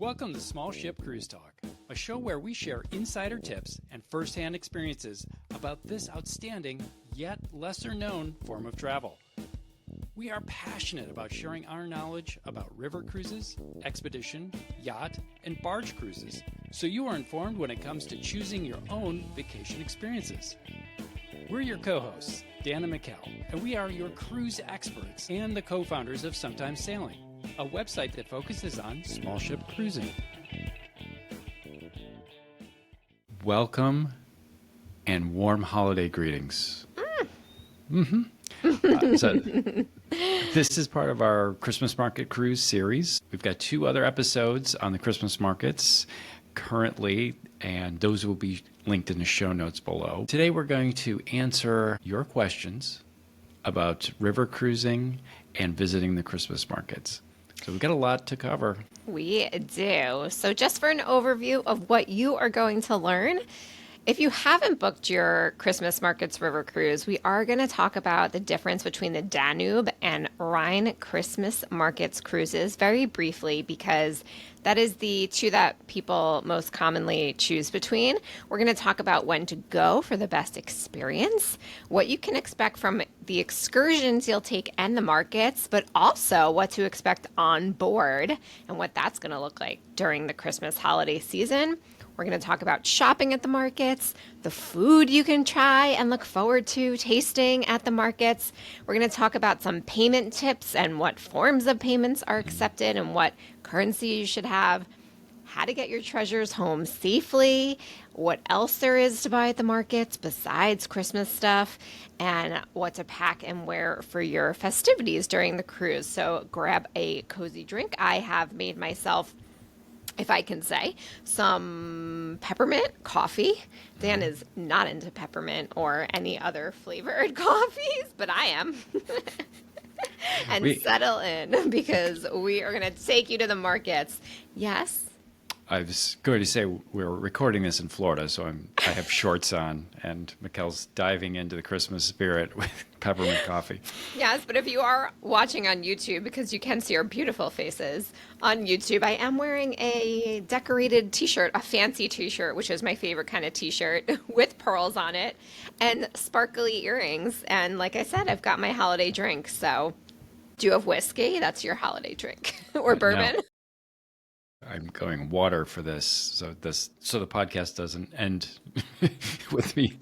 Welcome to Small Ship Cruise Talk, a show where we share insider tips and first-hand experiences about this outstanding, yet lesser-known form of travel. We are passionate about sharing our knowledge about river cruises, expedition, yacht, and barge cruises, so you are informed when it comes to choosing your own vacation experiences. We're your co-hosts, Dan and Mikkel, and we are your cruise experts and the co-founders of Sometimes Sailing, a website that focuses on small ship cruising. Welcome and warm holiday greetings. So this is part of our Christmas Market Cruise series. We've got 2 other episodes on the Christmas markets currently, and those will be linked in the show notes below. Today we're going to answer your questions about river cruising and visiting the Christmas markets. So we've got a lot to cover. We do. So just for an overview of what you are going to learn, if you haven't booked your Christmas Markets River Cruise, we are going to talk about the difference between the Danube and Rhine Christmas Markets cruises very briefly, because that is the 2 that people most commonly choose between. We're going to talk about when to go for the best experience, what you can expect from the excursions you'll take and the markets, but also what to expect on board and what that's going to look like during the Christmas holiday season. We're going to talk about shopping at the markets, the food you can try and look forward to tasting at the markets. We're going to talk about some payment tips and what forms of payments are accepted and what currency you should have, how to get your treasures home safely, what else there is to buy at the markets besides Christmas stuff, and what to pack and wear for your festivities during the cruise. So grab a cozy drink. I have made myself, if I can say, some peppermint coffee. Dan is not into peppermint or any other flavored coffees, but I am. And settle in, because we are going to take you to the markets. Yes? I was going to say we're recording this in Florida, so I have shorts on, and Mikkel's diving into the Christmas spirit with peppermint coffee. Yes, but if you are watching on YouTube, because you can see our beautiful faces on YouTube, I am wearing a decorated t-shirt, a fancy t-shirt, which is my favorite kind of t-shirt, with pearls on it and sparkly earrings. And like I said, I've got my holiday drink. So do you have whiskey? That's your holiday drink. Or bourbon? No. I'm going water for this, so the podcast doesn't end with me.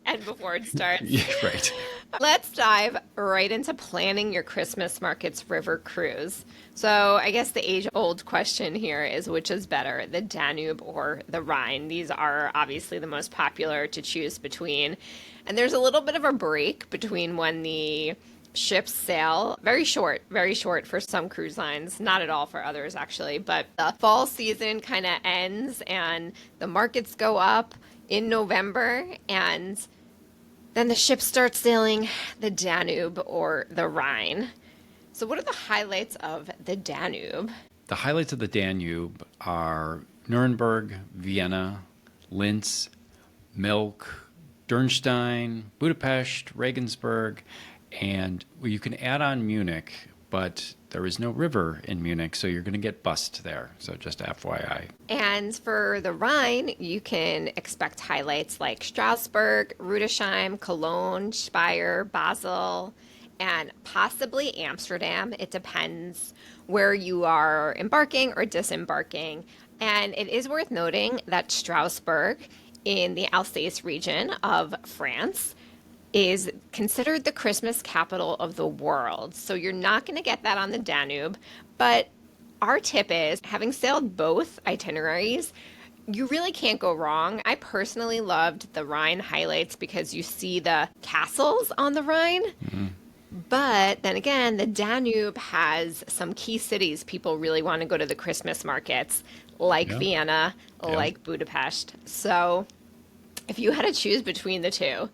And before it starts. Yeah, right. Let's dive right into planning your Christmas Markets River Cruise. So I guess the age-old question here is, which is better, the Danube or the Rhine? These are obviously the most popular to choose between. And there's a little bit of a break between when the ships sail. Very short for some cruise lines, not at all for others actually, but the fall season kind of ends and the markets go up in November, and then the ships start sailing the Danube or the Rhine. So what are the highlights of the Danube? The highlights of the Danube are Nuremberg, Vienna, Linz, Milk, Dürnstein, Budapest, Regensburg, and you can add on Munich, but there is no river in Munich, so you're going to get bussed there. So just FYI. And for the Rhine, you can expect highlights like Strasbourg, Rudesheim, Cologne, Speyer, Basel, and possibly Amsterdam. It depends where you are embarking or disembarking. And it is worth noting that Strasbourg in the Alsace region of France is considered the Christmas capital of the world. So you're not going to get that on the Danube. But our tip is, having sailed both itineraries, you really can't go wrong. I personally loved the Rhine highlights because you see the castles on the Rhine. Mm-hmm. But then again, the Danube has some key cities people really want to go to the Christmas markets, like Vienna, like Budapest. So if you had to choose between the 2,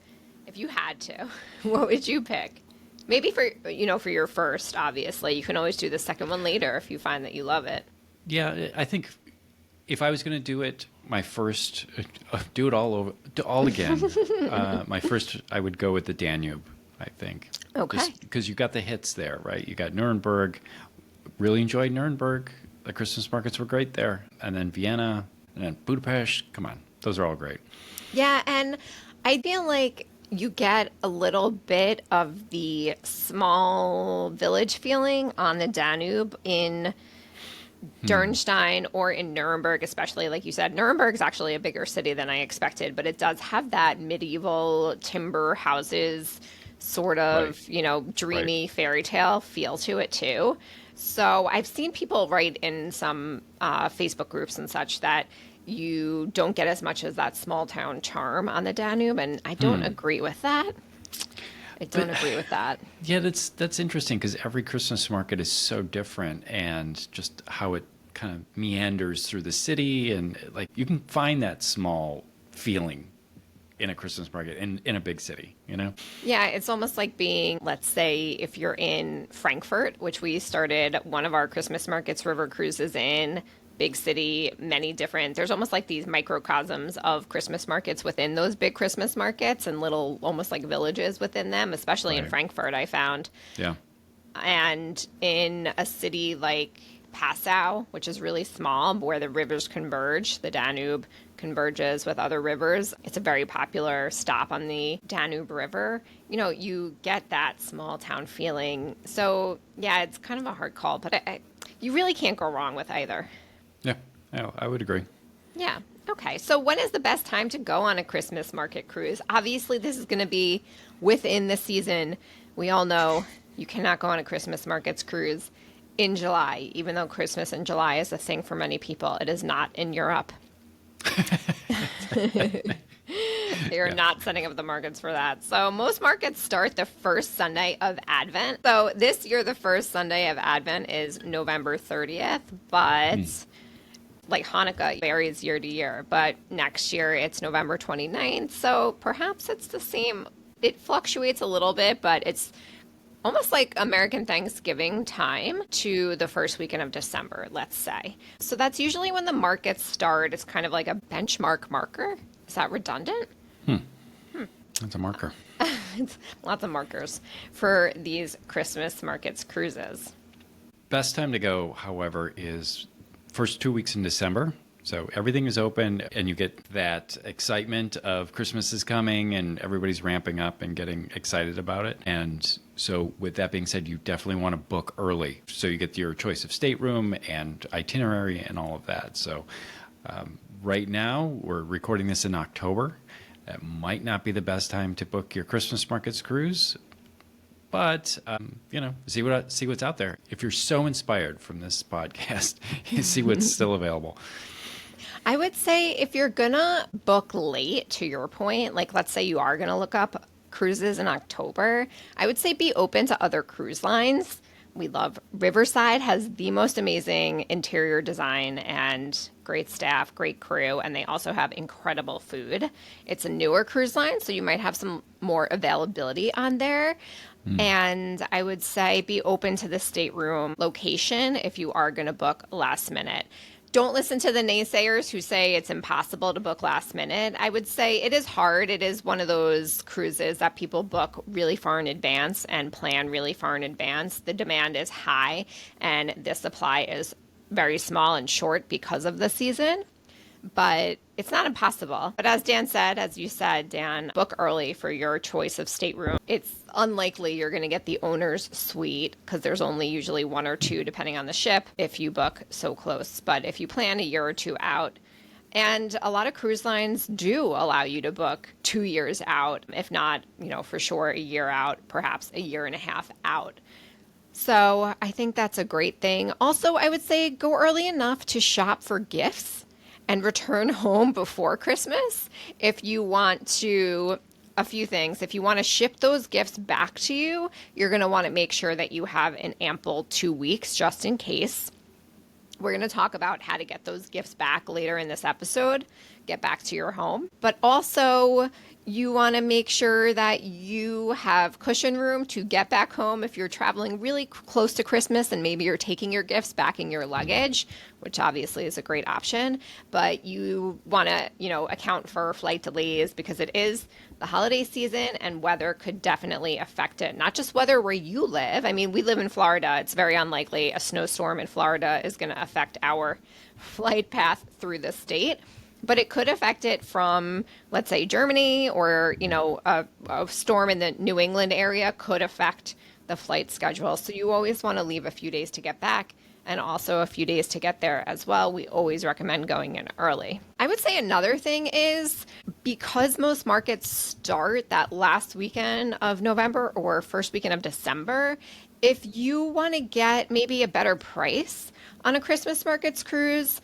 if you had to, what would you pick? Maybe for your first, obviously. You can always do the second one later if you find that you love it. Yeah, I think if I was going to do it, my first, do it all again. My first, I would go with the Danube, I think. Okay. Because you got the hits there, right? You got Nuremberg. Really enjoyed Nuremberg the Christmas markets were great there. And then Vienna and then Budapest. Come on. Those are all great. Yeah, and I feel like you get a little bit of the small village feeling on the Danube in Dürnstein or in Nuremberg, especially. Like you said, Nuremberg's actually a bigger city than I expected, but it does have that medieval timber houses sort of, dreamy fairy tale feel to it too. So I've seen people write in some Facebook groups and such that you don't get as much as that small town charm on the Danube, and I don't agree with that. Yeah, that's interesting because every Christmas market is so different, and just how it kind of meanders through the city, and like you can find that small feeling in a Christmas market in a big city, Yeah, it's almost like being, let's say, if you're in Frankfurt, which we started one of our Christmas markets river cruises in. Big city, there's almost like these microcosms of Christmas markets within those big Christmas markets and little almost like villages within them, especially in Frankfurt, I found. Yeah. And in a city like Passau, which is really small, where the rivers converge, the Danube converges with other rivers. It's a very popular stop on the Danube River. You get that small town feeling. So, yeah, it's kind of a hard call, but you really can't go wrong with either. Yeah, I would agree. Yeah. Okay. So when is the best time to go on a Christmas market cruise? Obviously, this is going to be within the season. We all know you cannot go on a Christmas markets cruise in July, even though Christmas in July is a thing for many people. It is not in Europe. They are not setting up the markets for that. So most markets start the first Sunday of Advent. So this year, the first Sunday of Advent is November 30th, but like Hanukkah varies year to year. But next year, it's November 29th. So perhaps it's the same. It fluctuates a little bit, but it's almost like American Thanksgiving time to the first weekend of December, let's say. So that's usually when the markets start. It's kind of like a benchmark marker. Is that redundant? That's a marker. It's lots of markers for these Christmas markets cruises. Best time to go, however, is first 2 weeks in December. So everything is open and you get that excitement of Christmas is coming and everybody's ramping up and getting excited about it. And so with that being said, you definitely want to book early. So you get your choice of stateroom and itinerary and all of that. So right now we're recording this in October. That might not be the best time to book your Christmas markets cruise, but see what's out there. If you're so inspired from this podcast, you see what's still available. I would say if you're gonna book late, to your point, like let's say you are gonna look up cruises in October, I would say be open to other cruise lines. We love Riverside has the most amazing interior design and great staff, great crew, and they also have incredible food. It's a newer cruise line, so you might have some more availability on there. And I would say be open to the stateroom location if you are going to book last minute. Don't listen to the naysayers who say it's impossible to book last minute. I would say it is hard. It is one of those cruises that people book really far in advance and plan really far in advance. The demand is high and the supply is very small and short because of the season. But it's not impossible. But as Dan said, as you said, Dan, book early for your choice of stateroom. It's unlikely you're going to get the owner's suite because there's only usually one or two depending on the ship if you book so close. But if you plan a year or two out, and a lot of cruise lines do allow you to book 2 years out, if not, for sure a year out, perhaps a year and a half out. So I think that's a great thing. Also, I would say go early enough to shop for gifts and return home before Christmas. If you want to, a few things. If you want to ship those gifts back to you, you're going to want to make sure that you have an ample 2 weeks just in case. We're going to talk about how to get those gifts back later in this episode, get back to your home. But also, you want to make sure that you have cushion room to get back home if you're traveling really close to Christmas and maybe you're taking your gifts back in your luggage, which obviously is a great option. But you want to, account for flight delays because it is the holiday season and weather could definitely affect it. Not just weather where you live. I mean, we live in Florida. It's very unlikely a snowstorm in Florida is going to affect our flight path through the state. But it could affect it from, let's say, Germany, or, a storm in the New England area could affect the flight schedule. So you always want to leave a few days to get back, and also a few days to get there as well. We always recommend going in early. I would say another thing is, because most markets start that last weekend of November or first weekend of December, if you want to get maybe a better price on a Christmas markets cruise,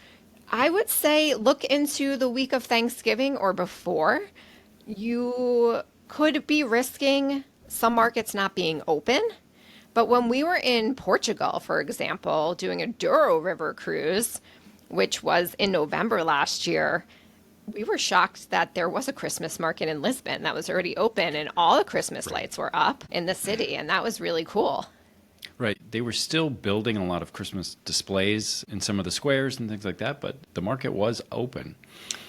I would say look into the week of Thanksgiving or before. You could be risking some markets not being open. But when we were in Portugal, for example, doing a Douro River cruise, which was in November last year, we were shocked that there was a Christmas market in Lisbon that was already open, and all the Christmas lights were up in the city, and that was really cool. Right. They were still building a lot of Christmas displays in some of the squares and things like that, but the market was open.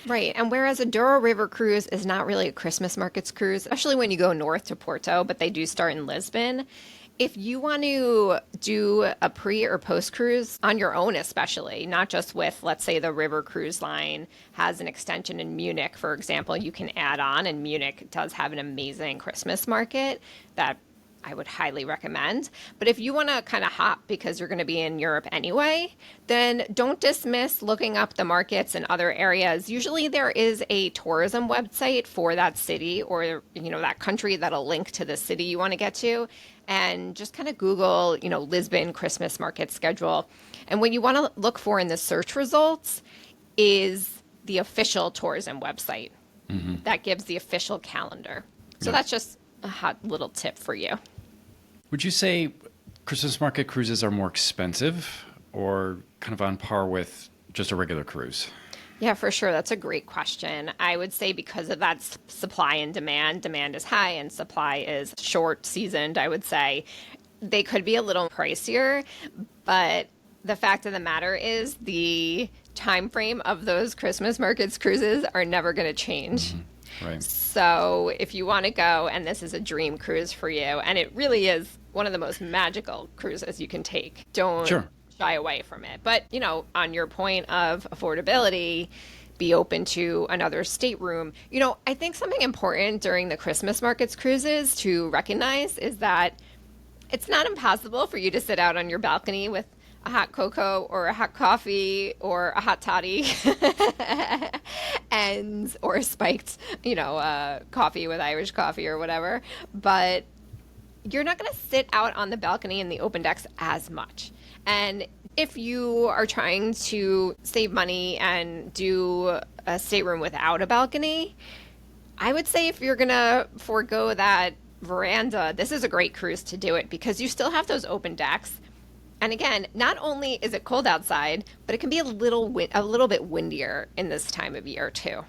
Right. And whereas a Douro River cruise is not really a Christmas markets cruise, especially when you go north to Porto, but they do start in Lisbon. If you want to do a pre or post cruise on your own, especially, not just with, let's say, the River Cruise Line has an extension in Munich, for example, you can add on, and Munich does have an amazing Christmas market that I would highly recommend. But if you want to kind of hop because you're going to be in Europe anyway, then don't dismiss looking up the markets in other areas. Usually there is a tourism website for that city or, that country that'll link to the city you want to get to. And just kind of Google, Lisbon Christmas market schedule. And what you want to look for in the search results is the official tourism website that gives the official calendar. So that's just a hot little tip for you. Would you say Christmas market cruises are more expensive or kind of on par with just a regular cruise? Yeah, for sure. That's a great question. I would say because of that supply and demand is high and supply is short seasoned, I would say they could be a little pricier. But the fact of the matter is the time frame of those Christmas markets cruises are never going to change. Right. So if you want to go, and this is a dream cruise for you, and it really is one of the most magical cruises you can take, don't shy away from it. But, on your point of affordability, be open to another stateroom. I think something important during the Christmas markets cruises to recognize is that it's not impossible for you to sit out on your balcony with a hot cocoa or a hot coffee or a hot toddy or a spiked, coffee with Irish coffee or whatever. But you're not going to sit out on the balcony in the open decks as much. And if you are trying to save money and do a stateroom without a balcony, I would say if you're going to forego that veranda, this is a great cruise to do it because you still have those open decks. And again, not only is it cold outside, but it can be a little bit windier in this time of year too.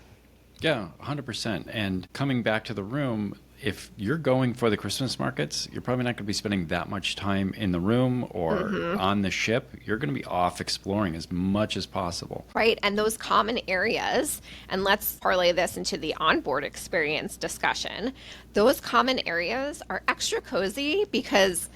Yeah, 100%. And coming back to the room, if you're going for the Christmas markets, you're probably not going to be spending that much time in the room or on the ship. You're going to be off exploring as much as possible. Right. And those common areas, and let's parlay this into the onboard experience discussion, those common areas are extra cozy because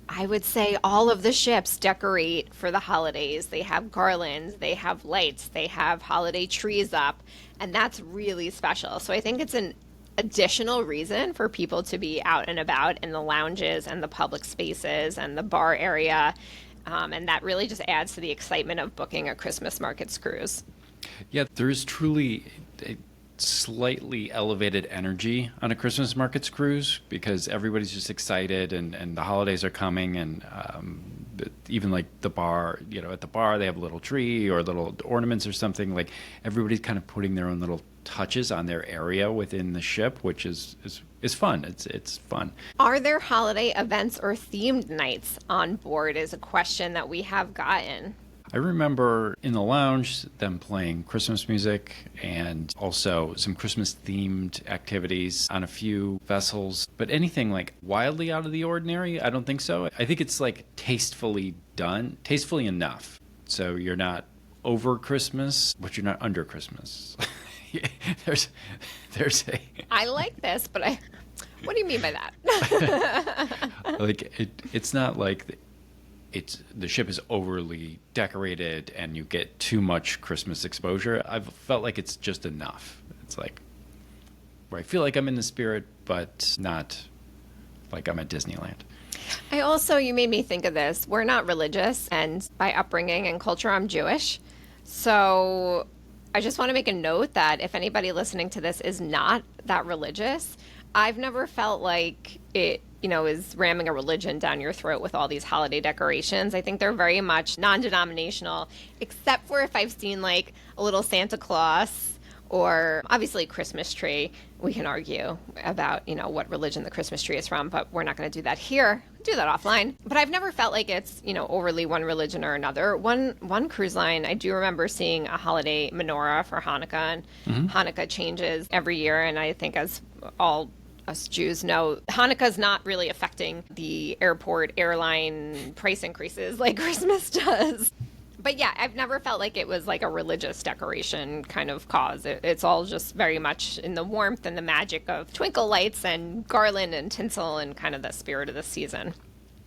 I would say all of the ships decorate for the holidays. They have garlands, they have lights, they have holiday trees up, and that's really special. So I think it's an additional reason for people to be out and about in the lounges and the public spaces and the bar area. And that really just adds to the excitement of booking a Christmas markets cruise. Yeah, there is truly a slightly elevated energy on a Christmas markets cruise because everybody's just excited and the holidays are coming, and even like the bar, at the bar they have a little tree or little ornaments or something. Like everybody's kind of putting their own little touches on their area within the ship, which is fun. It's fun. Are there holiday events or themed nights on board is a question that we have gotten. I remember in the lounge them playing Christmas music and also some Christmas-themed activities on a few vessels. But anything like wildly out of the ordinary, I don't think so. I think it's like tastefully done, tastefully enough. So you're not over Christmas, but you're not under Christmas. there's a... I like this, but what do you mean by that? Like it's not like the ship is overly decorated and you get too much Christmas exposure. I've felt like it's just enough. It's like where I feel like I'm in the spirit, but not like I'm at Disneyland. I also, you made me think of this. We're not religious, and by upbringing and culture, I'm Jewish. So I just want to make a note that if anybody listening to this is not that religious, I've never felt like it, is ramming a religion down your throat with all these holiday decorations. I think they're very much non-denominational, except for if I've seen like a little Santa Claus or obviously Christmas tree. We can argue about, what religion the Christmas tree is from, but we're not going to do that here. Do that offline. But I've never felt like it's, overly one religion or another. One cruise line, I do remember seeing a holiday menorah for Hanukkah, and Hanukkah changes every year. And I think as all us Jews know, Hanukkah's not really affecting the airline price increases like Christmas does. But yeah, I've never felt like it was like a religious decoration kind of cause. It's all just very much in the warmth and the magic of twinkle lights and garland and tinsel and kind of the spirit of the season.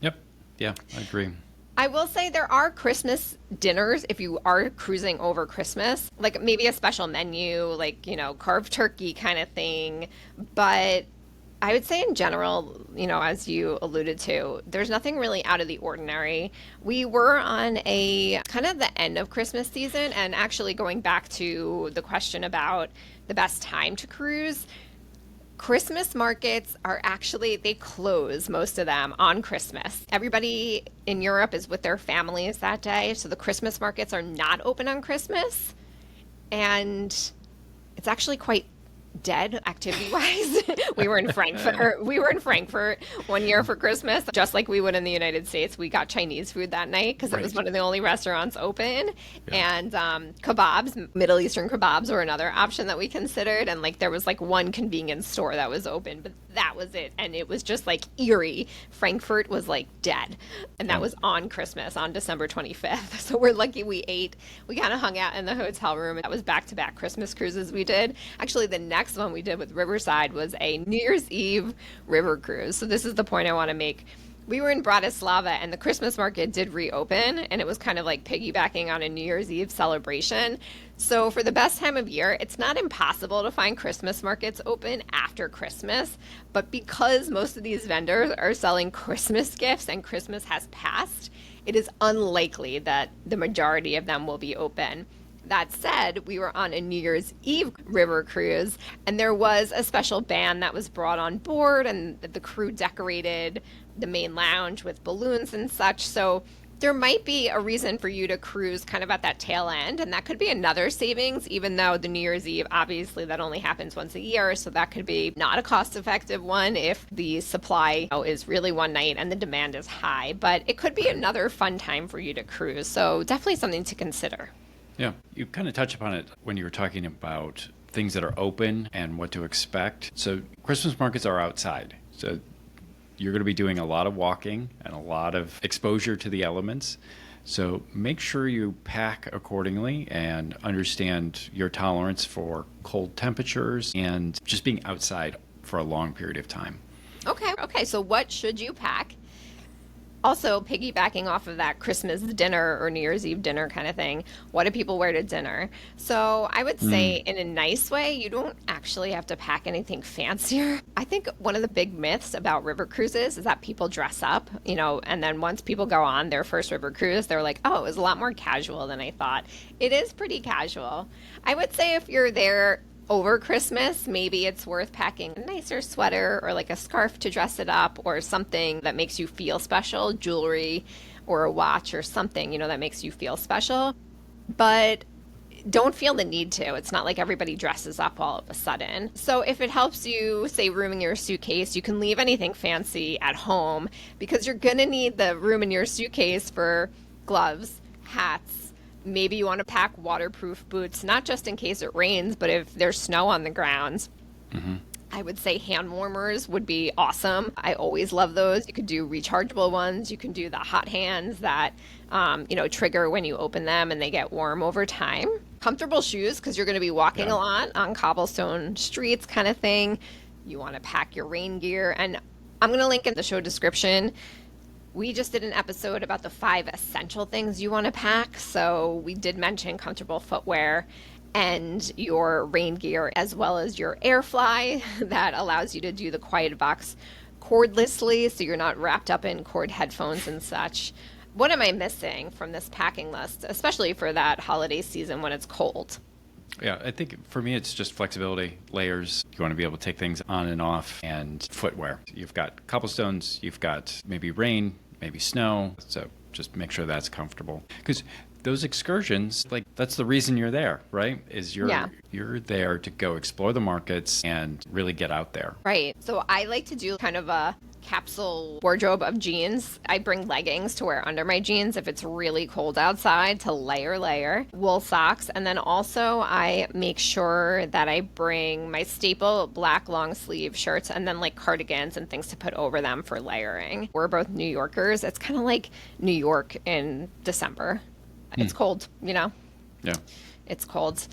Yep. Yeah, I agree. I will say there are Christmas dinners if you are cruising over Christmas, like maybe a special menu, like, carved turkey kind of thing. But I would say in general, as you alluded to, there's nothing really out of the ordinary. We were on a kind of the end of Christmas season, and actually going back to the question about the best time to cruise, Christmas markets are actually, they close, most of them, on Christmas. Everybody in Europe is with their families that day, so the Christmas markets are not open on Christmas. And it's actually quite dead activity-wise. We were in Frankfurt one year for Christmas, just like we would in the United States. We got Chinese food that night because it was one of the only restaurants open. Yeah. And kebabs, Middle Eastern kebabs, were another option that we considered. And like there was like one convenience store that was open, but that was it. And it was just like eerie. Frankfurt was like dead. And that was on Christmas, on December 25th. So we're lucky we ate. We kind of hung out in the hotel room. That was back-to-back Christmas cruises we did. Actually, the next one we did with Riverside was a New Year's Eve river cruise. So this is the point I want to make. We were in Bratislava and the Christmas market did reopen, and it was kind of like piggybacking on a New Year's Eve celebration. So for the best time of year, it's not impossible to find Christmas markets open after Christmas, but because most of these vendors are selling Christmas gifts and Christmas has passed, it is unlikely that the majority of them will be open. That said, we were on a New Year's Eve river cruise, and there was a special band that was brought on board, and the crew decorated the main lounge with balloons and such. So there might be a reason for you to cruise kind of at that tail end, and that could be another savings, even though the New Year's Eve, obviously that only happens once a year, so that could be not a cost-effective one if the supply is really one night and the demand is high. But it could be another fun time for you to cruise, so definitely something to consider. Yeah, you kind of touched upon it when you were talking about things that are open and what to expect. So Christmas markets are outside. So you're going to be doing a lot of walking and a lot of exposure to the elements. So make sure you pack accordingly and understand your tolerance for cold temperatures and just being outside for a long period of time. Okay. So what should you pack? Also, piggybacking off of that Christmas dinner or New Year's Eve dinner kind of thing, what do people wear to dinner? So I would say in a nice way, you don't actually have to pack anything fancier. I think one of the big myths about river cruises is that people dress up, and then once people go on their first river cruise, they're like, oh, it was a lot more casual than I thought. It is pretty casual. I would say if you're there over Christmas, maybe it's worth packing a nicer sweater or like a scarf to dress it up, or something that makes you feel special, jewelry or a watch or something, that makes you feel special. But don't feel the need to. It's not like everybody dresses up all of a sudden. So if it helps you, say, rooming your suitcase, you can leave anything fancy at home because you're going to need the room in your suitcase for gloves, hats. Maybe you want to pack waterproof boots, not just in case it rains, but if there's snow on the grounds. Mm-hmm. I would say hand warmers would be awesome. I always love those. You could do rechargeable ones. You can do the hot hands that, trigger when you open them and they get warm over time. Comfortable shoes, because you're going to be walking a lot on cobblestone streets kind of thing. You want to pack your rain gear. And I'm going to link in the show description We just did an episode about the 5 essential things you want to pack. So we did mention comfortable footwear and your rain gear, as well as your AirFly that allows you to do the quiet box cordlessly, so you're not wrapped up in cord headphones and such. What am I missing from this packing list, especially for that holiday season when it's cold? Yeah, I think for me, it's just flexibility, layers. You want to be able to take things on and off, and footwear. You've got cobblestones, you've got maybe rain, maybe snow. So just make sure that's comfortable. Because those excursions, like, that's the reason you're there, right? Is you're there to go explore the markets and really get out there. Right. So I like to do kind of a capsule wardrobe of jeans. I bring leggings to wear under my jeans if it's really cold outside to layer, wool socks. And then also I make sure that I bring my staple black long sleeve shirts and then like cardigans and things to put over them for layering. We're both New Yorkers. It's kind of like New York in December. It's cold, you know? Yeah. It's cold.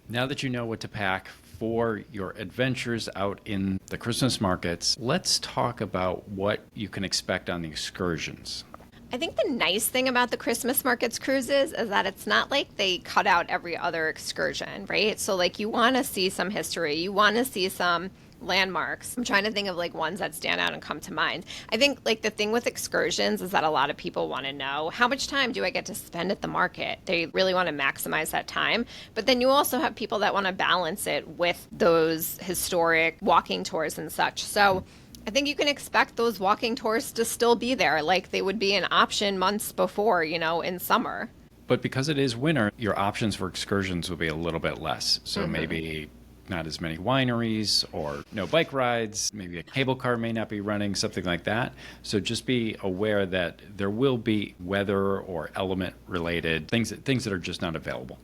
Now that you know what to pack for your adventures out in the Christmas markets, let's talk about what you can expect on the excursions. I think the nice thing about the Christmas markets cruises is that it's not like they cut out every other excursion, right? So like you want to see some history, you want to see some landmarks. I'm trying to think of like ones that stand out and come to mind. I think like the thing with excursions is that a lot of people want to know, how much time do I get to spend at the market? They really want to maximize that time. But then you also have people that want to balance it with those historic walking tours and such. So I think you can expect those walking tours to still be there, like they would be an option months before, you know, in summer. But because it is winter, your options for excursions will be a little bit less. So maybe not as many wineries or no bike rides. Maybe a cable car may not be running, something like that. So just be aware that there will be weather or element related things that are just not available.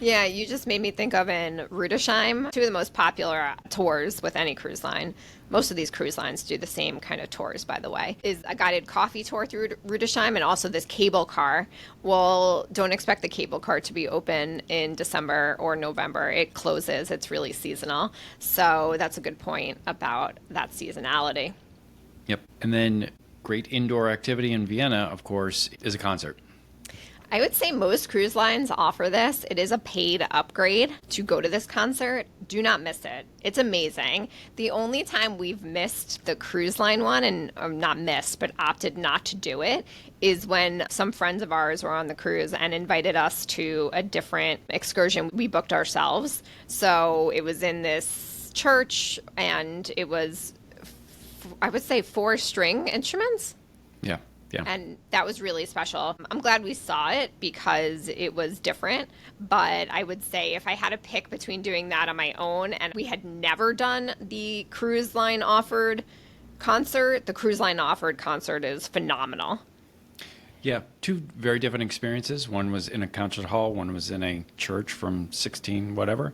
Yeah, you just made me think of in Rudesheim, 2 of the most popular tours with any cruise line. Most of these cruise lines do the same kind of tours, by the way, is a guided coffee tour through Rudesheim and also this cable car. Well, don't expect the cable car to be open in December or November. It closes. It's really seasonal. So that's a good point about that seasonality. Yep. And then great indoor activity in Vienna, of course, is a concert. I would say most cruise lines offer this. It is a paid upgrade to go to this concert. Do not miss it. It's amazing. The only time we've missed the cruise line one, and not missed, but opted not to do it, is when some friends of ours were on the cruise and invited us to a different excursion we booked ourselves. So it was in this church, and it was, I would say, 4 string instruments. Yeah. Yeah. And that was really special. I'm glad we saw it because it was different. But I would say if I had to pick between doing that on my own and we had never done the cruise line offered concert, the cruise line offered concert is phenomenal. Yeah, 2 very different experiences. One was in a concert hall, one was in a church from 16 whatever.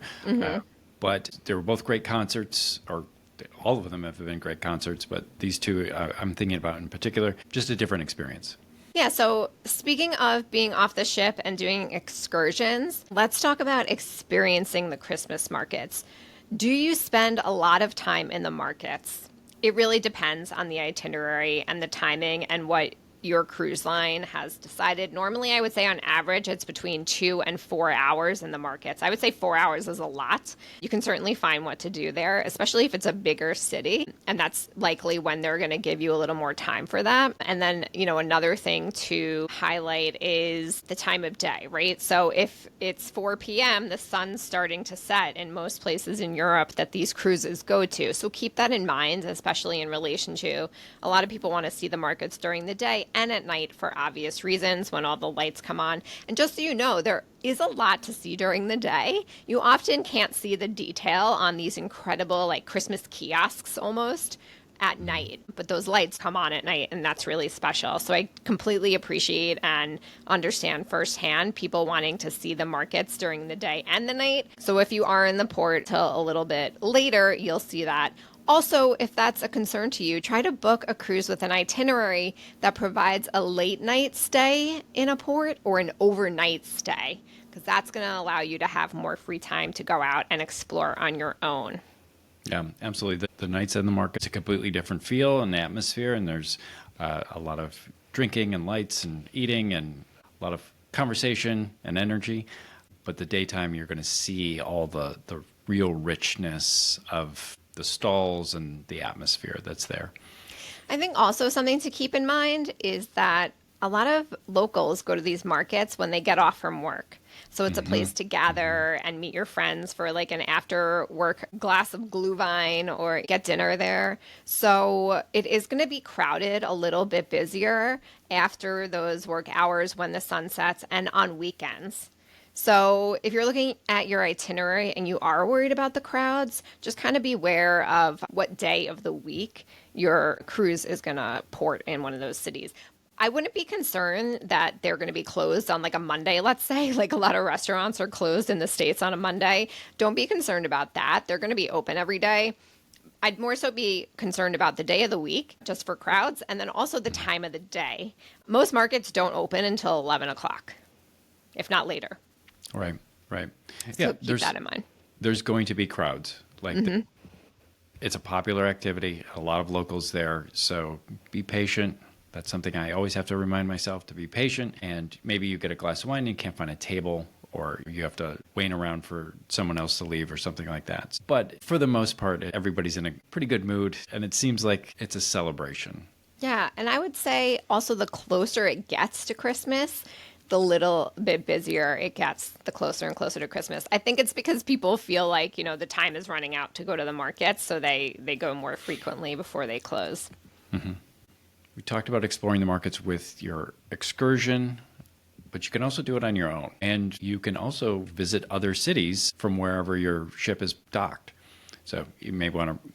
But they were both great concerts, or all of them have been great concerts, but these 2 I'm thinking about in particular, just a different experience. Yeah, so speaking of being off the ship and doing excursions, let's talk about experiencing the Christmas markets. Do you spend a lot of time in the markets? It really depends on the itinerary and the timing and what your cruise line has decided. Normally, I would say on average, it's between 2 and 4 hours in the markets. I would say 4 hours is a lot. You can certainly find what to do there, especially if it's a bigger city. And that's likely when they're going to give you a little more time for that. And then, you know, another thing to highlight is the time of day, right? So if it's 4 p.m., the sun's starting to set in most places in Europe that these cruises go to. So keep that in mind, especially in relation to a lot of people want to see the markets during the day and at night for obvious reasons when all the lights come on. And just so you know, there is a lot to see during the day. You often can't see the detail on these incredible like Christmas kiosks almost at night, but those lights come on at night and that's really special. So I completely appreciate and understand firsthand people wanting to see the markets during the day and the night. So if you are in the port till a little bit later, you'll see that. Also, if that's a concern to you, try to book a cruise with an itinerary that provides a late night stay in a port or an overnight stay, because that's going to allow you to have more free time to go out and explore on your own. Yeah, absolutely. The nights in the market, it's a completely different feel and atmosphere, and there's a lot of drinking and lights and eating and a lot of conversation and energy. But the daytime, you're going to see all the real richness of the stalls and the atmosphere that's there. I think also something to keep in mind is that a lot of locals go to these markets when they get off from work. So it's a place to gather and meet your friends for like an after work glass of glühwein or get dinner there. So it is going to be crowded, a little bit busier after those work hours when the sun sets and on weekends. So if you're looking at your itinerary and you are worried about the crowds, just kind of be aware of what day of the week your cruise is going to port in one of those cities. I wouldn't be concerned that they're going to be closed on like a Monday, let's say. Like a lot of restaurants are closed in the States on a Monday. Don't be concerned about that. They're going to be open every day. I'd more so be concerned about the day of the week, just for crowds, and then also the time of the day. Most markets don't open until 11 o'clock, if not later. Right, right. So keep that in mind. There's going to be crowds. It's a popular activity, a lot of locals there, so be patient. That's something I always have to remind myself, to be patient. And maybe you get a glass of wine and you can't find a table, or you have to wait around for someone else to leave or something like that. But for the most part, everybody's in a pretty good mood, and it seems like it's a celebration. Yeah, and I would say also the closer it gets to Christmas, the little bit busier it gets, the closer and closer to Christmas. I think it's because people feel like, the time is running out to go to the markets, so they go more frequently before they close. Mm-hmm. We talked about exploring the markets with your excursion, but you can also do it on your own. And you can also visit other cities from wherever your ship is docked. So you may want to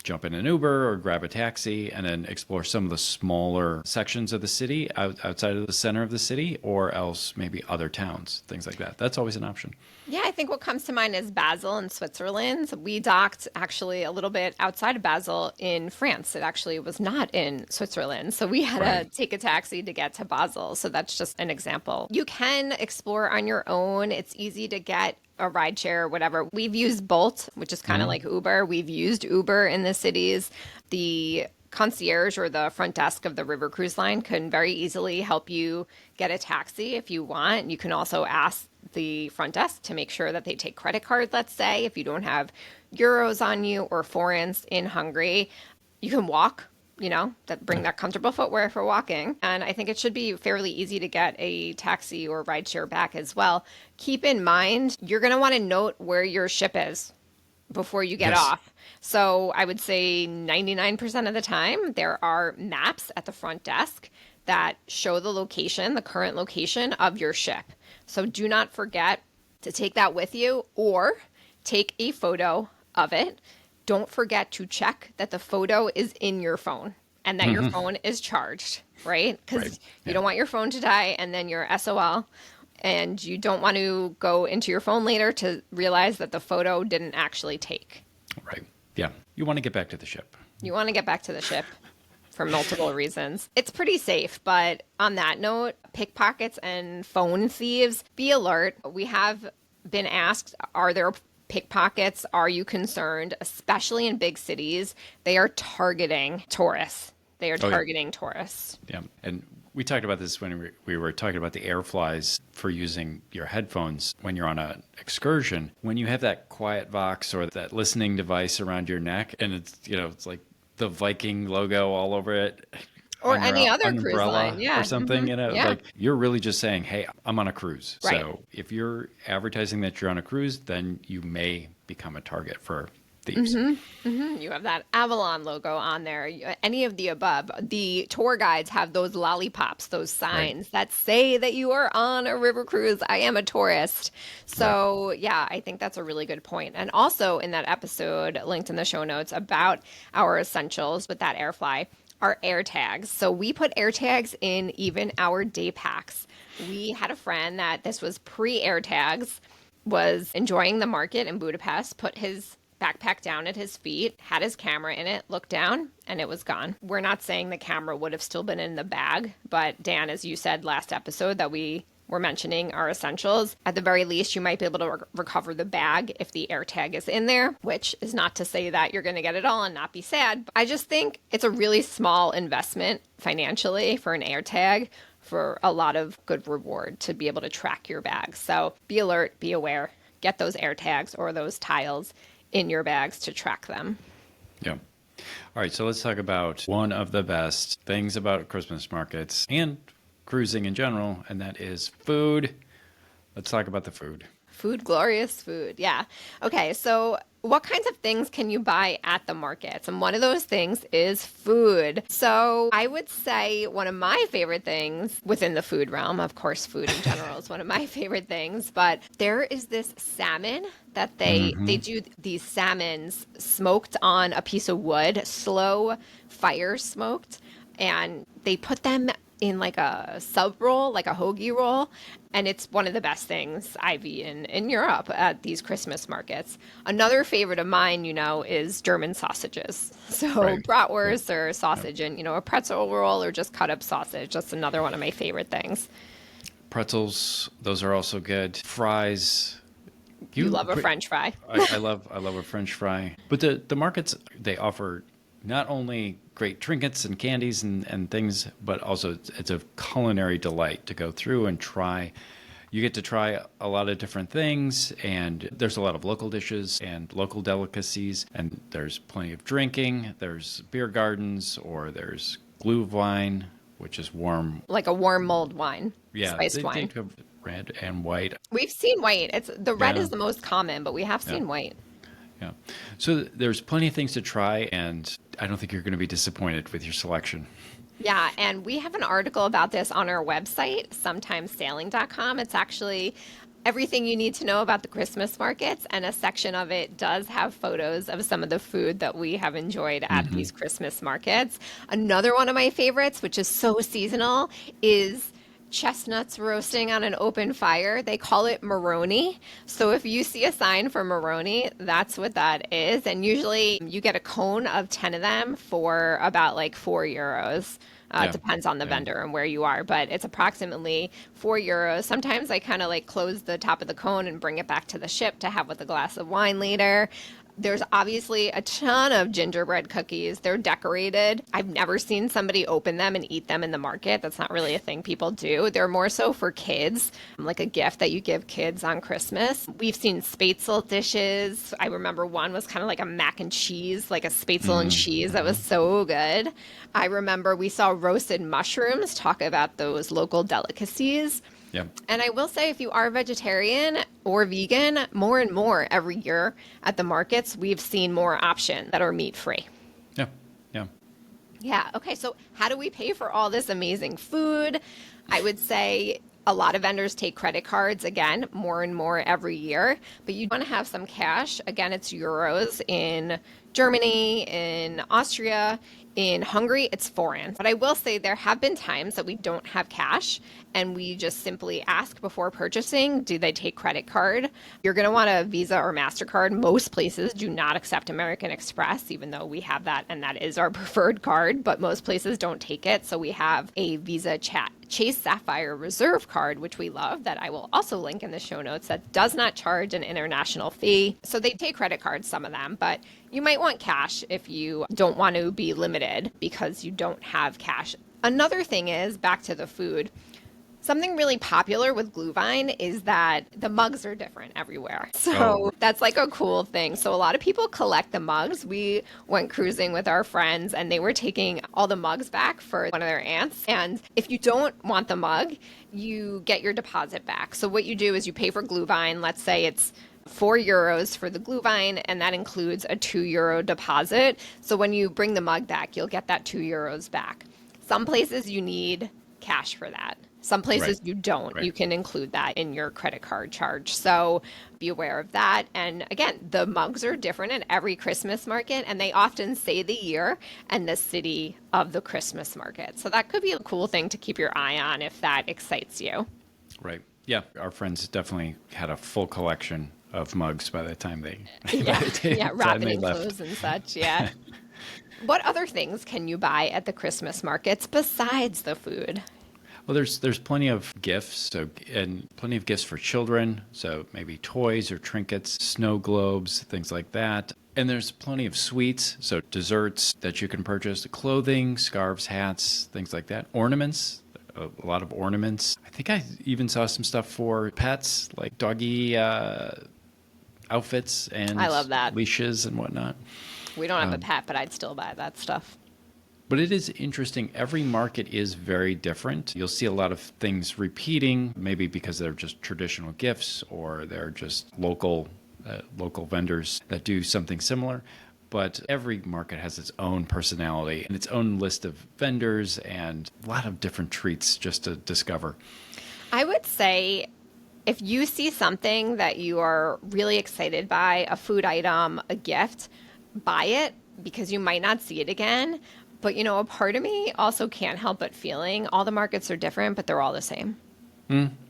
jump in an Uber or grab a taxi and then explore some of the smaller sections of the city outside of the center of the city, or else maybe other towns, things like that. That's always an option. Yeah, I think what comes to mind is Basel in Switzerland. We docked actually a little bit outside of Basel in France. It actually was not in Switzerland. So we had to take a taxi to get to Basel. So that's just an example. You can explore on your own. It's easy to get a ride share or whatever. We've used Bolt, which is kind of like Uber. We've used Uber in the cities. The concierge or the front desk of the river cruise line can very easily help you get a taxi if you want. You can also ask the front desk to make sure that they take credit cards, let's say, if you don't have euros on you or forints in Hungary. You can walk, bring that comfortable footwear for walking. And I think it should be fairly easy to get a taxi or rideshare back as well. Keep in mind, you're going to want to note where your ship is before you get off. So I would say 99% of the time, there are maps at the front desk that show the location, the current location of your ship. So do not forget to take that with you, or take a photo of it. Don't forget to check that the photo is in your phone and that your phone is charged, right? Because you don't want your phone to die and then you're SOL. And you don't want to go into your phone later to realize that the photo didn't actually take. Right. Yeah. You want to get back to the ship. You want to get back to the ship for multiple reasons. It's pretty safe, but on that note, pickpockets and phone thieves, be alert. We have been asked, are there pickpockets? Are you concerned? Especially in big cities, they are targeting tourists. They are targeting tourists. Yeah. And we talked about this when we were talking about the air flies for using your headphones when you're on an excursion. When you have that quiet box or that listening device around your neck, and it's like the Viking logo all over it, or any other cruise line, or something, like you're really just saying, hey, I'm on a cruise. Right. So if you're advertising that you're on a cruise, then you may become a target for thieves. You have that Avalon logo on there, any of the above. The tour guides have those lollipops, those signs that say that you are on a river cruise. I am a tourist. So I think that's a really good point. And also in that episode linked in the show notes about our essentials with that airfly are air tags. So we put air tags in even our day packs. We had a friend that this was pre-air tags, was enjoying the market in Budapest, put his backpack down at his feet, had his camera in it, looked down, and it was gone. We're not saying the camera would have still been in the bag, but Dan, as you said last episode, that we we're mentioning are essentials. At the very least, you might be able to recover the bag if the air tag is in there, which is not to say that you're going to get it all and not be sad. But I just think it's a really small investment financially for an air tag for a lot of good reward to be able to track your bags. So be alert, be aware, get those air tags or those tiles in your bags to track them. Yeah. All right, so let's talk about one of the best things about Christmas markets and cruising in general, and that is food. Let's talk about the food. Food, glorious food. Yeah. Okay, so what kinds of things can you buy at the markets? And one of those things is food. So I would say one of my favorite things within the food realm, of course, food in general is one of my favorite things, but there is this salmon that they do these salmons smoked on a piece of wood, slow fire smoked, and they put them in like a sub roll, like a hoagie roll. And it's one of the best things I've eaten in Europe at these Christmas markets. Another favorite of mine, is German sausages. So Right. bratwurst or sausage and, a pretzel roll or just cut up sausage. That's another one of my favorite things. Pretzels, those are also good. Fries. You love a French fry. I love a French fry. But the markets, they offer not only great trinkets and candies and things, but also it's a culinary delight to go through and try. You get to try a lot of different things, and there's a lot of local dishes and local delicacies, and there's plenty of drinking. There's beer gardens, or there's Glühwein, which is warm. Like a warm mulled wine, Yeah, spiced wine. have red and white. We've seen white. The red Yeah. is the most common, but we have seen white. Yeah. So there's plenty of things to try, and I don't think you're going to be disappointed with your selection. Yeah, and we have an article about this on our website, sometimessailing.com. It's actually everything you need to know about the Christmas markets, and a section of it does have photos of some of the food that we have enjoyed at these Christmas markets. Another one of my favorites, which is so seasonal, is chestnuts roasting on an open fire. They call it maroni. So if you see a sign for maroni, that's what that is. And usually you get a cone of 10 of them for about like €4. It depends on the vendor and where you are, but it's approximately €4. Sometimes I kind of like close the top of the cone and bring it back to the ship to have with a glass of wine later. There's obviously a ton of gingerbread cookies. They're decorated. I've never seen somebody open them and eat them in the market. That's not really a thing people do. They're more so for kids, like a gift that you give kids on Christmas. We've seen spätzle dishes. I remember one was kind of like a mac and cheese, like a spätzle and cheese. That was so good. I remember we saw roasted mushrooms. Talk about those local delicacies. Yeah. And I will say, if you are vegetarian or vegan, more and more every year at the markets, we've seen more options that are meat-free. Yeah. Yeah. Yeah. Okay. So how do we pay for all this amazing food? I would say a lot of vendors take credit cards, again, more and more every year, but you want to have some cash. Again, it's euros. In Germany, in Austria, in Hungary, it's foreign. But I will say there have been times that we don't have cash and we just simply ask before purchasing, do they take credit card? You're going to want a Visa or MasterCard. Most places do not accept American Express, even though we have that and that is our preferred card, but most places don't take it. So we have a Visa Chase Sapphire Reserve card, which we love, that I will also link in the show notes, that does not charge an international fee. So they take credit cards, some of them, but you might want cash if you don't want to be limited because you don't have cash. Another thing is, back to the food, something really popular with Glühwein is that the mugs are different everywhere. So that's like a cool thing. So a lot of people collect the mugs. We went cruising with our friends and they were taking all the mugs back for one of their aunts. And if you don't want the mug, you get your deposit back. So what you do is you pay for Glühwein. Let's say it's €4 for the Glühwein, and that includes a €2 deposit. So when you bring the mug back, you'll get that €2 back. Some places you need cash for that. Some places you don't. Right. You can include that in your credit card charge. So be aware of that. And again, the mugs are different at every Christmas market, and they often say the year and the city of the Christmas market. So that could be a cool thing to keep your eye on if that excites you. Right. Yeah. Our friends definitely had a full collection of mugs by the time they wrapping in clothes and such. Yeah. What other things can you buy at the Christmas markets besides the food? Well, there's plenty of gifts, and plenty of gifts for children. So maybe toys or trinkets, snow globes, things like that. And there's plenty of sweets, so desserts that you can purchase, clothing, scarves, hats, things like that. Ornaments, a lot of ornaments. I think I even saw some stuff for pets, like doggy outfits and I love that. leashes and whatnot. We don't have a pet, but I'd still buy that stuff. But it is interesting. Every market is very different. You'll see a lot of things repeating, maybe because they're just traditional gifts or they're just local vendors that do something similar. But every market has its own personality and its own list of vendors and a lot of different treats just to discover. I would say if you see something that you are really excited by, a food item, a gift, buy it because you might not see it again. But, a part of me also can't help but feeling all the markets are different, but they're all the same.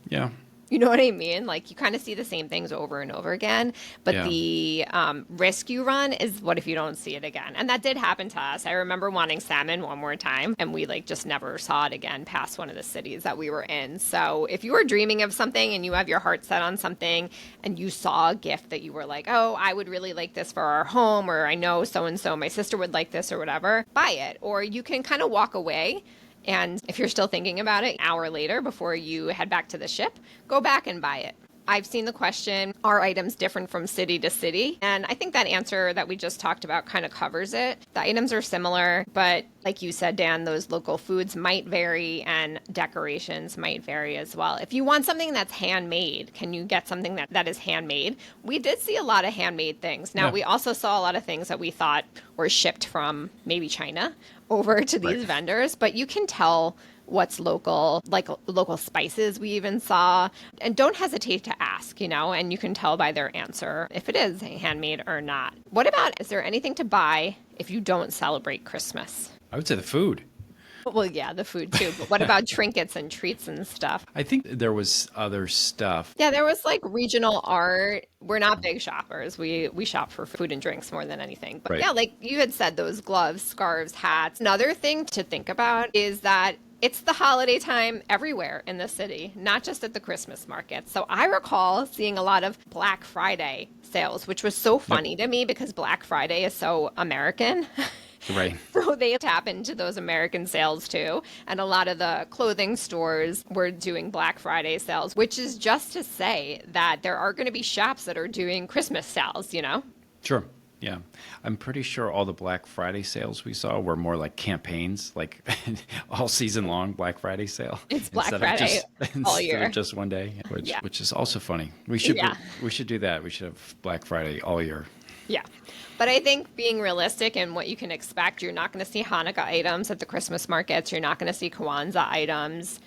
Yeah. You know what I mean? Like you kind of see the same things over and over again, but Yeah. the risk you run is what if you don't see it again? And that did happen to us. I remember wanting salmon one more time and we just never saw it again past one of the cities that we were in. So if you were dreaming of something and you have your heart set on something and you saw a gift that you were like, oh, I would really like this for our home, or I know so-and-so, my sister would like this or whatever, buy it. Or you can kind of walk away. And if you're still thinking about it an hour later before you head back to the ship, go back and buy it. I've seen the question, are items different from city to city? And I think that answer that we just talked about kind of covers it. The items are similar, but like you said, Dan, those local foods might vary and decorations might vary as well. If you want something that's handmade, can you get something that is handmade? We did see a lot of handmade things. Now, we also saw a lot of things that we thought were shipped from maybe China over to these vendors, but you can tell what's local, like local spices we even saw. And don't hesitate to ask, and you can tell by their answer if it is handmade or not. What about, is there anything to buy if you don't celebrate Christmas? I would say the food. Well, yeah, the food too. But what about trinkets and treats and stuff? I think there was other stuff. Yeah, there was regional art. We're not big shoppers. We shop for food and drinks more than anything. But yeah, like you had said, those gloves, scarves, hats. Another thing to think about is that it's the holiday time everywhere in the city, not just at the Christmas market. So I recall seeing a lot of Black Friday sales, which was so funny to me because Black Friday is so American. Right. So they tap into those American sales too. And a lot of the clothing stores were doing Black Friday sales, which is just to say that there are going to be shops that are doing Christmas sales, Sure. Yeah. I'm pretty sure all the Black Friday sales we saw were more like campaigns, like all season long Black Friday sale. It's Black Friday all year. Instead of just one day, which is also funny. We should do that. We should have Black Friday all year. Yeah. But I think being realistic in what you can expect, you're not going to see Hanukkah items at the Christmas markets. You're not going to see Kwanzaa items.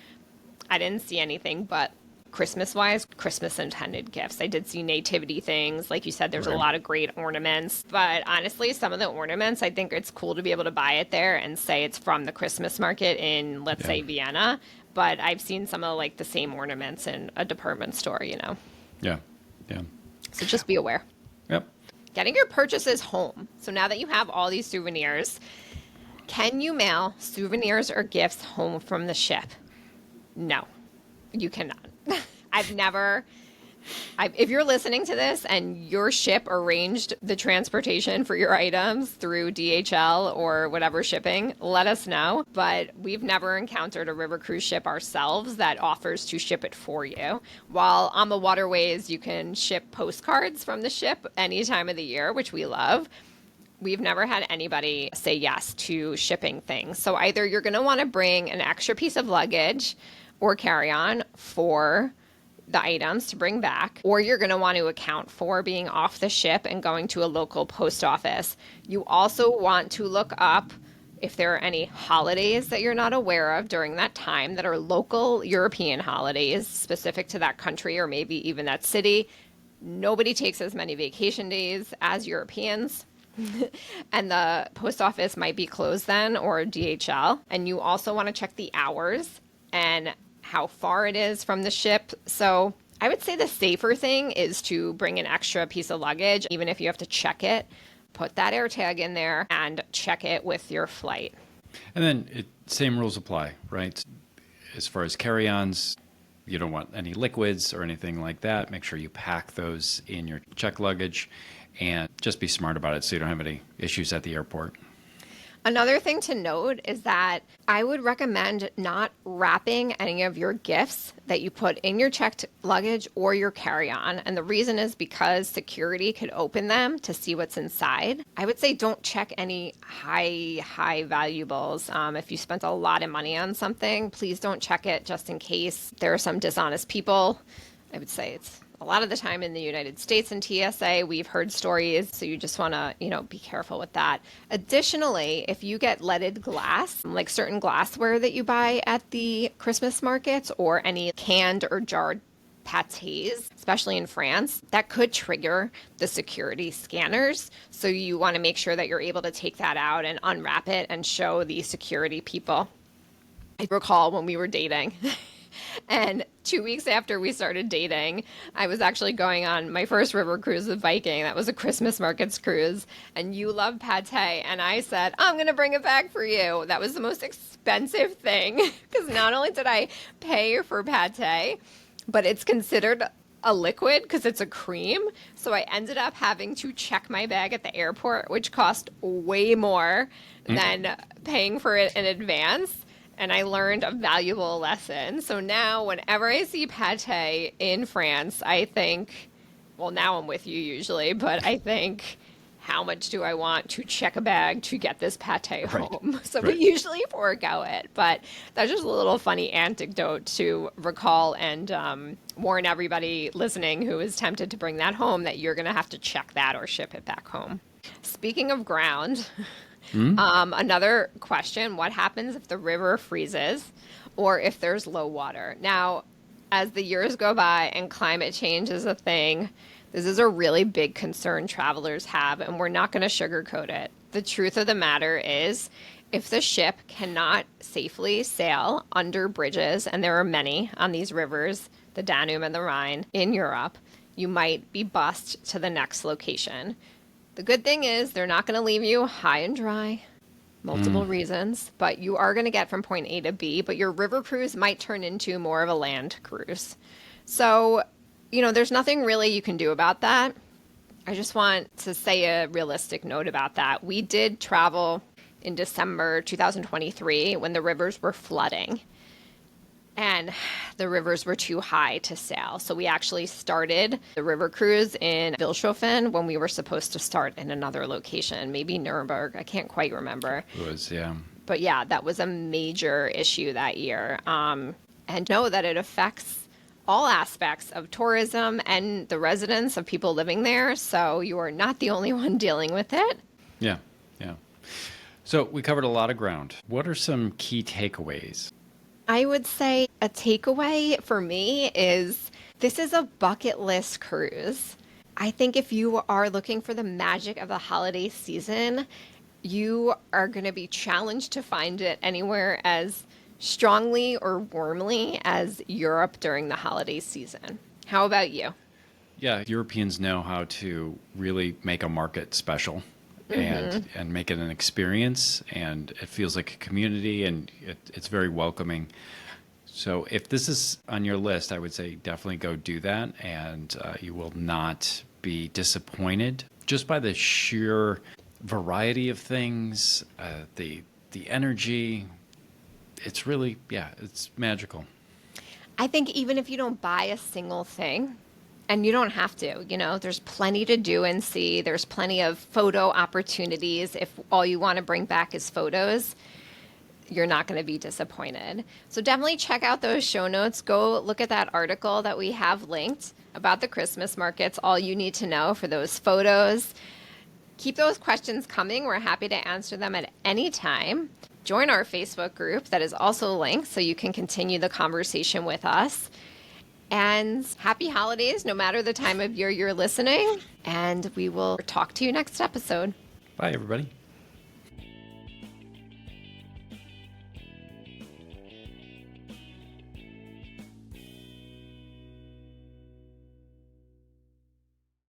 I didn't see anything but Christmas-wise, Christmas-intended gifts. I did see nativity things. Like you said, there's a lot of great ornaments. But honestly, some of the ornaments, I think it's cool to be able to buy it there and say it's from the Christmas market in, let's say, Vienna. But I've seen some of the same ornaments in a department store, Yeah. Yeah. So just be aware. Yep. Getting your purchases home. So now that you have all these souvenirs, can you mail souvenirs or gifts home from the ship? No, you cannot. If you're listening to this and your ship arranged the transportation for your items through DHL or whatever shipping, let us know. But we've never encountered a river cruise ship ourselves that offers to ship it for you. While on the waterways, you can ship postcards from the ship any time of the year, which we love. We've never had anybody say yes to shipping things. So either you're going to want to bring an extra piece of luggage or carry-on for the items to bring back, or you're going to want to account for being off the ship and going to a local post office. You also want to look up if there are any holidays that you're not aware of during that time that are local European holidays specific to that country or maybe even that city. Nobody takes as many vacation days as Europeans. And the post office might be closed then, or DHL. And you also want to check the hours and how far it is from the ship. So I would say the safer thing is to bring an extra piece of luggage, even if you have to check it. Put that air tag in there and check it with your flight. And then same rules apply, right? as far as carry-ons, you don't want any liquids or anything like that. Make sure you pack those in your check luggage and just be smart about it so you don't have any issues at the airport. Another thing to note is that I would recommend not wrapping any of your gifts that you put in your checked luggage or your carry-on. And the reason is because security could open them to see what's inside. I would say don't check any high valuables. If you spent a lot of money on something, please don't check it just in case there are some dishonest people. I would say it's a lot of the time in the United States and TSA, we've heard stories, so you just want to, be careful with that. Additionally, if you get leaded glass, like certain glassware that you buy at the Christmas markets or any canned or jarred pâtés, especially in France, that could trigger the security scanners. So you want to make sure that you're able to take that out and unwrap it and show the security people. I recall when we were dating. And 2 weeks after we started dating, I was actually going on my first river cruise with Viking. That was a Christmas markets cruise. And you love pâté. And I said, I'm going to bring it back for you. That was the most expensive thing because not only did I pay for pâté, but it's considered a liquid because it's a cream. So I ended up having to check my bag at the airport, which cost way more than paying for it in advance. And I learned a valuable lesson. So now whenever I see pâté in France, I think, well, now I'm with you usually, but I think, how much do I want to check a bag to get this pâté home? So we usually forego it. But that's just a little funny anecdote to recall and warn everybody listening who is tempted to bring that home that you're going to have to check that or ship it back home. Speaking of ground... Another question, what happens if the river freezes or if there's low water? Now, as the years go by and climate change is a thing, this is a really big concern travelers have, and we're not going to sugarcoat it. The truth of the matter is, if the ship cannot safely sail under bridges, and there are many on these rivers, the Danube and the Rhine in Europe, you might be bussed to the next location. The good thing is they're not going to leave you high and dry, multiple reasons, but you are going to get from point A to B, but your river cruise might turn into more of a land cruise. So, there's nothing really you can do about that. I just want to say a realistic note about that. We did travel in December 2023 when the rivers were flooding. And the rivers were too high to sail. So we actually started the river cruise in Vilshofen when we were supposed to start in another location, maybe Nuremberg. I can't quite remember. It was, yeah. But yeah, that was a major issue that year. And know that it affects all aspects of tourism and the residents of people living there. So you are not the only one dealing with it. Yeah. So we covered a lot of ground. What are some key takeaways? I would say a takeaway for me is this is a bucket list cruise. I think if you are looking for the magic of the holiday season, you are going to be challenged to find it anywhere as strongly or warmly as Europe during the holiday season. How about you? Yeah, Europeans know how to really make a market special. And make it an experience, and it feels like a community, and it's very welcoming. So if this is on your list, I would say definitely go do that, and you will not be disappointed just by the sheer variety of things, the energy. It's really, it's magical. I think even if you don't buy a single thing, and you don't have to, there's plenty to do and see. There's plenty of photo opportunities. If all you want to bring back is photos, you're not going to be disappointed. So definitely check out those show notes. Go look at that article that we have linked about the Christmas markets, all you need to know for those photos. Keep those questions coming. We're happy to answer them at any time. Join our Facebook group that is also linked so you can continue the conversation with us. And happy holidays, no matter the time of year you're listening. And we will talk to you next episode. Bye, everybody.